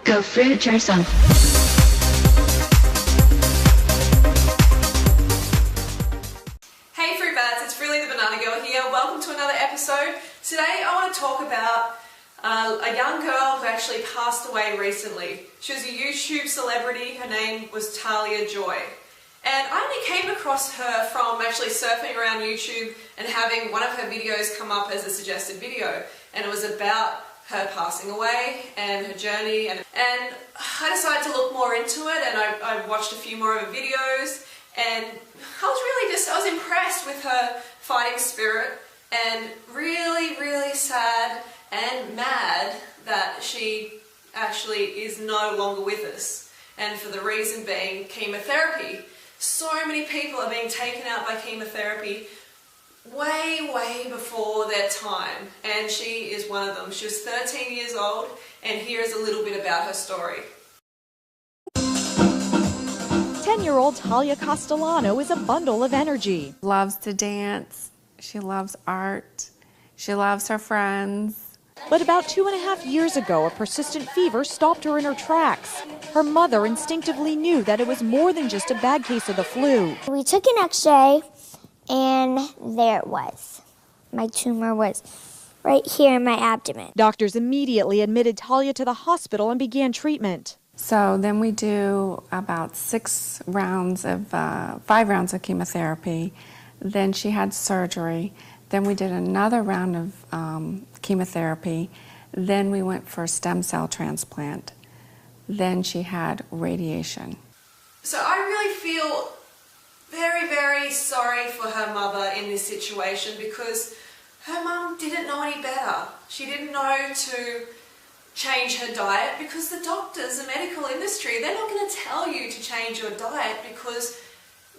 Go fruit yourself. Hey Fruit Bats, it's Really the Banana Girl here. Welcome to another episode. Today I want to talk about a young girl who actually passed away recently. She was a YouTube celebrity. Her name was Talia Joy. And I only came across her from actually surfing around YouTube and having one of her videos come up as a suggested video. And it was about her passing away and her journey. And I decided to look more into it, and I watched a few more of her videos. And I was impressed with her fighting spirit, and really sad and mad that she actually is no longer with us. And for the reason being chemotherapy. So many people are being taken out by chemotherapy way before their time, and she is one of them. She was 13 years old, and here is a little bit about her story. 10-year-old Talia Castellano is a bundle of energy. Loves to dance, she loves art, she loves her friends. But about 2.5 years ago, a persistent fever stopped her in her tracks. Her mother instinctively knew that it was more than just a bad case of the flu. We took an x-ray, and there it was. My tumor was right here in my abdomen. Doctors immediately admitted Talia to the hospital and began treatment. So then we do about 5 rounds of chemotherapy. Then she had surgery. Then we did another round of chemotherapy. Then we went for a stem cell transplant. Then she had radiation. So I really feel very sorry for her mother in this situation, because her mum didn't know any better. She didn't know to change her diet, because the doctors, the medical industry, they're not going to tell you to change your diet, because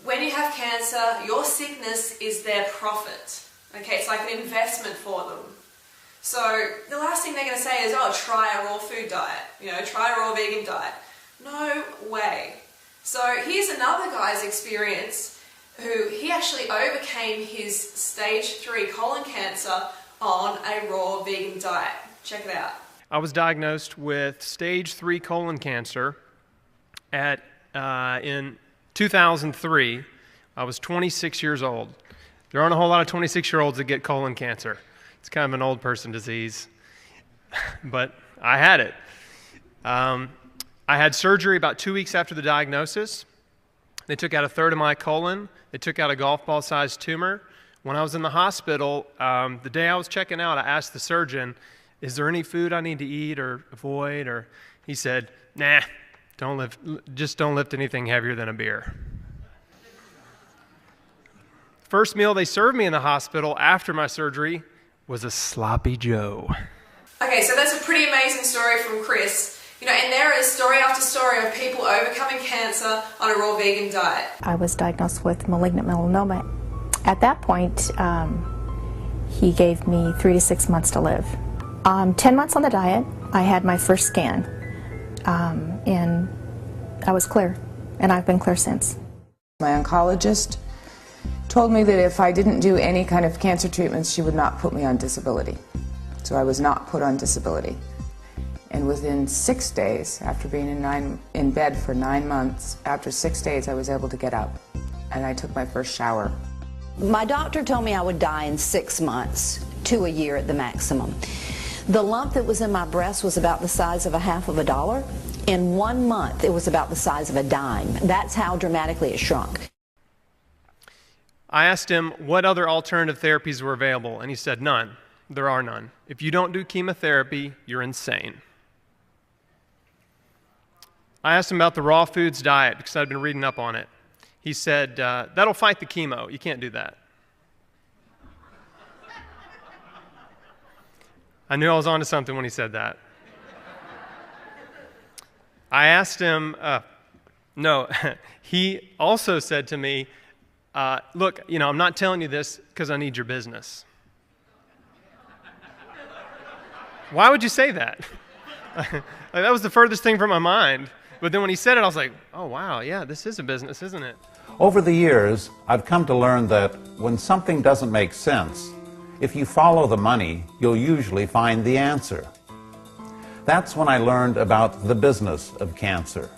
when you have cancer, your sickness is their profit. Okay, it's like an investment for them. So the last thing they're going to say is, oh, try a raw food diet, try a raw vegan diet. No way. So here's another guy's experience who he actually overcame his stage 3 colon cancer on a raw vegan diet. Check it out. I was diagnosed with stage 3 colon cancer in 2003. I was 26 years old. There aren't a whole lot of 26-year-olds that get colon cancer. It's kind of an old person disease, but I had it. I had surgery about 2 weeks after the diagnosis. They took out 1/3 of my colon. They took out a golf ball-sized tumor. When I was in the hospital, the day I was checking out, I asked the surgeon, is there any food I need to eat or avoid? Or he said, nah, just don't lift anything heavier than a beer. First meal they served me in the hospital after my surgery was a sloppy Joe. Okay, so that's a pretty amazing story from Chris. And there is story after story of people overcoming cancer on a raw vegan diet. I was diagnosed with malignant melanoma. At that point, he gave me 3 to 6 months to live. 10 months on the diet, I had my first scan, and I was clear, and I've been clear since. My oncologist told me that if I didn't do any kind of cancer treatments, she would not put me on disability. So I was not put on disability. And within 6 days, after being in bed for 9 months, after 6 days I was able to get up, and I took my first shower. My doctor told me I would die in 6 months to a year at the maximum. The lump that was in my breast was about the size of $0.50. In 1 month, it was about the size of a dime. That's how dramatically it shrunk. I asked him what other alternative therapies were available, and he said none. There are none. If you don't do chemotherapy, you're insane. I asked him about the raw foods diet because I'd been reading up on it. He said, that'll fight the chemo. You can't do that. I knew I was onto something when he said that. I asked him, no, he also said to me, look, I'm not telling you this because I need your business. Why would you say that? That was the furthest thing from my mind. But then when he said it, I was like, oh, wow, yeah, this is a business, isn't it? Over the years, I've come to learn that when something doesn't make sense, if you follow the money, you'll usually find the answer. that's when I learned about the business of cancer.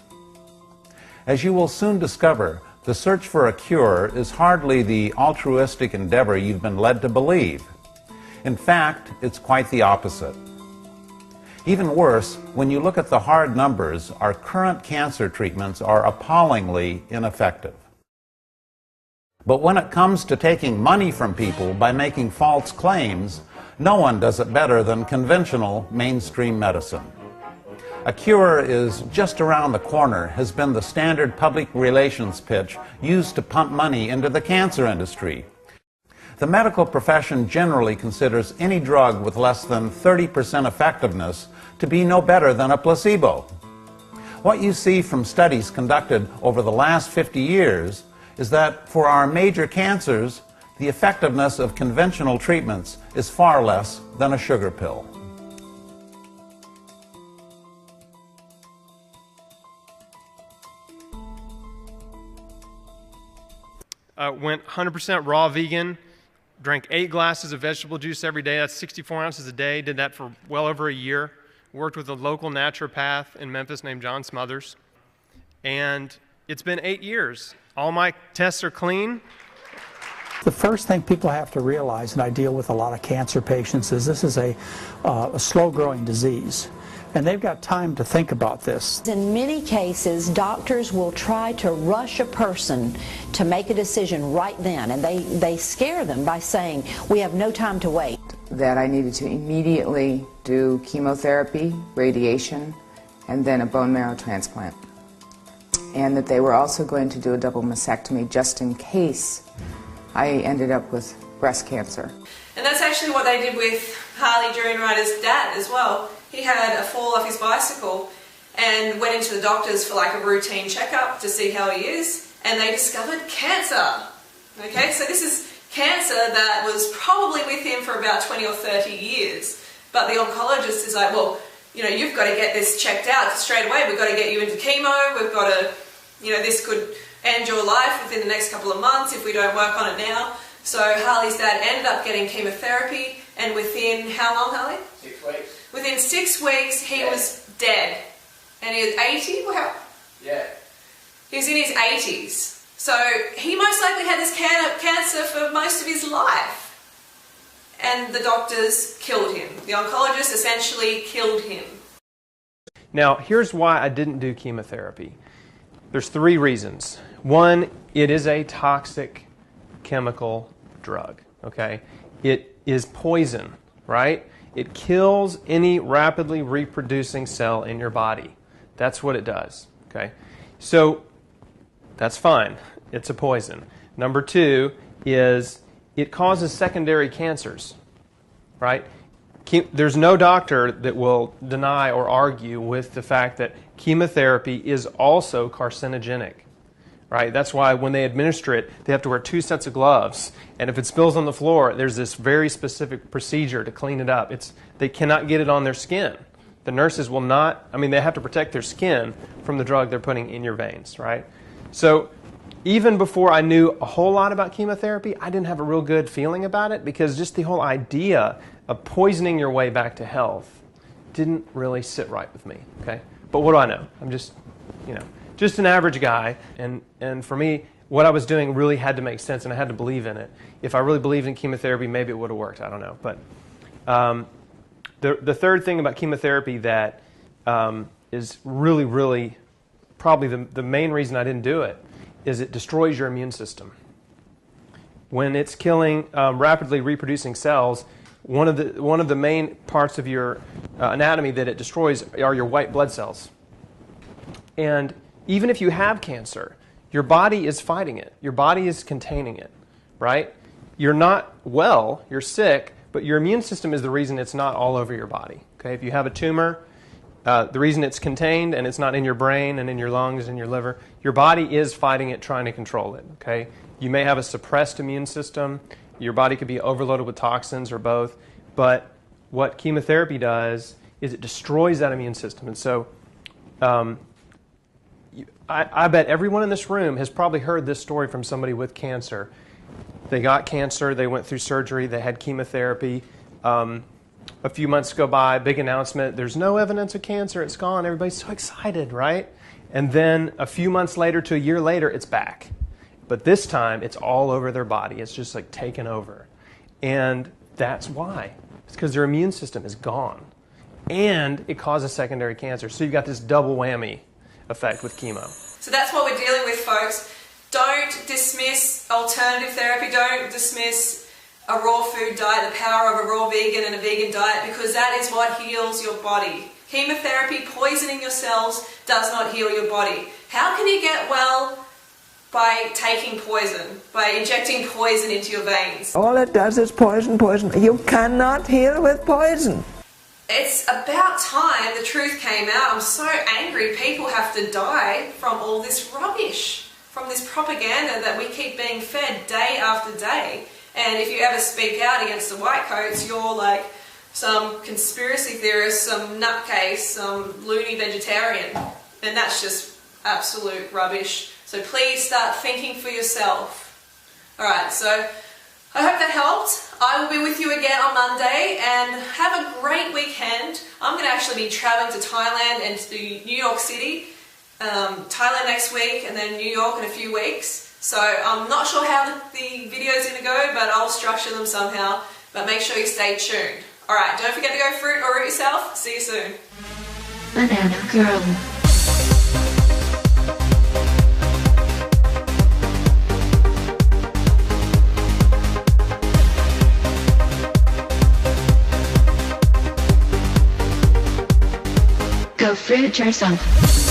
As you will soon discover, the search for a cure is hardly the altruistic endeavor you've been led to believe. In fact, it's quite the opposite. Even worse, when you look at the hard numbers, our current cancer treatments are appallingly ineffective. But when it comes to taking money from people by making false claims, no one does it better than conventional mainstream medicine. A cure is just around the corner has been the standard public relations pitch used to pump money into the cancer industry. The medical profession generally considers any drug with less than 30% effectiveness to be no better than a placebo. What you see from studies conducted over the last 50 years is that for our major cancers, the effectiveness of conventional treatments is far less than a sugar pill. Went 100% raw vegan, drank 8 glasses of vegetable juice every day. That's 64 ounces a day. Did that for well over a year. Worked with a local naturopath in Memphis named John Smothers. And it's been 8 years. All my tests are clean. The first thing people have to realize, and I deal with a lot of cancer patients, is this is a slow-growing disease. And they've got time to think about this. In many cases, doctors will try to rush a person to make a decision right then, and they scare them by saying, we have no time to wait. That I needed to immediately do chemotherapy, radiation, and then a bone marrow transplant. And that they were also going to do a double mastectomy just in case I ended up with breast cancer. And that's actually what they did with Harley Duran Ryder's dad as well. He had a fall off his bicycle and went into the doctors for like a routine checkup to see how he is, and they discovered cancer. Okay, so this is cancer that was probably with him for about 20 or 30 years. But the oncologist is like, well, you know, you've got to get this checked out straight away. We've got to get you into chemo. We've got to, you know, this could end your life within the next couple of months if we don't work on it now. So Harley's dad ended up getting chemotherapy, and within how long, Harley? 6 weeks. Within 6 weeks, he was dead. And he was 80? Well, Yeah. he was in his 80s. So he most likely had this cancer for most of his life. And the doctors killed him. The oncologist essentially killed him. Now, here's why I didn't do chemotherapy. There's 3 reasons. One, it is a toxic chemical drug, okay? It is poison, right? It kills any rapidly reproducing cell in your body. That's what it does, okay? So that's fine. It's a poison. Number 2 is it causes secondary cancers, right? There's no doctor that will deny or argue with the fact that chemotherapy is also carcinogenic, right? That's why when they administer it, they have to wear 2 sets of gloves. And if it spills on the floor, there's this very specific procedure to clean it up. They cannot get it on their skin. The nurses will not, I mean, they have to protect their skin from the drug they're putting in your veins, right? So even before I knew a whole lot about chemotherapy, I didn't have a real good feeling about it because just the whole idea of poisoning your way back to health didn't really sit right with me, okay? But what do I know? I'm just, you know, just an average guy, and for me, what I was doing really had to make sense, and I had to believe in it. If I really believed in chemotherapy, maybe it would have worked. I don't know. But the third thing about chemotherapy that is really, really probably the main reason I didn't do it is it destroys your immune system. When it's killing rapidly reproducing cells, one of the main parts of your anatomy that it destroys are your white blood cells. And even if you have cancer, your body is fighting it. Your body is containing it, right? You're not well, you're sick, but your immune system is the reason it's not all over your body. Okay? If you have a tumor, the reason it's contained and it's not in your brain and in your lungs and your liver, your body is fighting it, trying to control it. Okay? You may have a suppressed immune system. Your body could be overloaded with toxins or both. But what chemotherapy does is it destroys that immune system. And so I bet everyone in this room has probably heard this story from somebody with cancer. They got cancer, they went through surgery, they had chemotherapy, A few months go by, big announcement, there's no evidence of cancer, it's gone. Everybody's so excited, right? And then a few months later to a year later, it's back. But this time, it's all over their body. It's just like taken over. And that's why. It's because their immune system is gone. And it causes secondary cancer. So you've got this double whammy effect with chemo. So that's what we're dealing with, folks. Don't dismiss alternative therapy. Don't dismiss a raw food diet, the power of a raw vegan and a vegan diet, because that is what heals your body. Chemotherapy, poisoning your cells, does not heal your body. How can you get well? By taking poison, by injecting poison into your veins. All it does is poison, poison. You cannot heal with poison. It's about time the truth came out. I'm so angry people have to die from all this rubbish, from this propaganda that we keep being fed day after day. And if you ever speak out against the white coats, you're like some conspiracy theorist, some nutcase, some loony vegetarian. And that's just absolute rubbish. So please start thinking for yourself. Alright, so I hope that helped. I will be with you again on Monday, and have a great weekend. I'm going to actually be traveling to Thailand and to New York City. Thailand next week, and then New York in a few weeks. So I'm not sure how the video is going to go, but I'll structure them somehow. But make sure you stay tuned. Alright, don't forget to go fruit or root yourself. See you soon. Banana Girl. Go fruit yourself.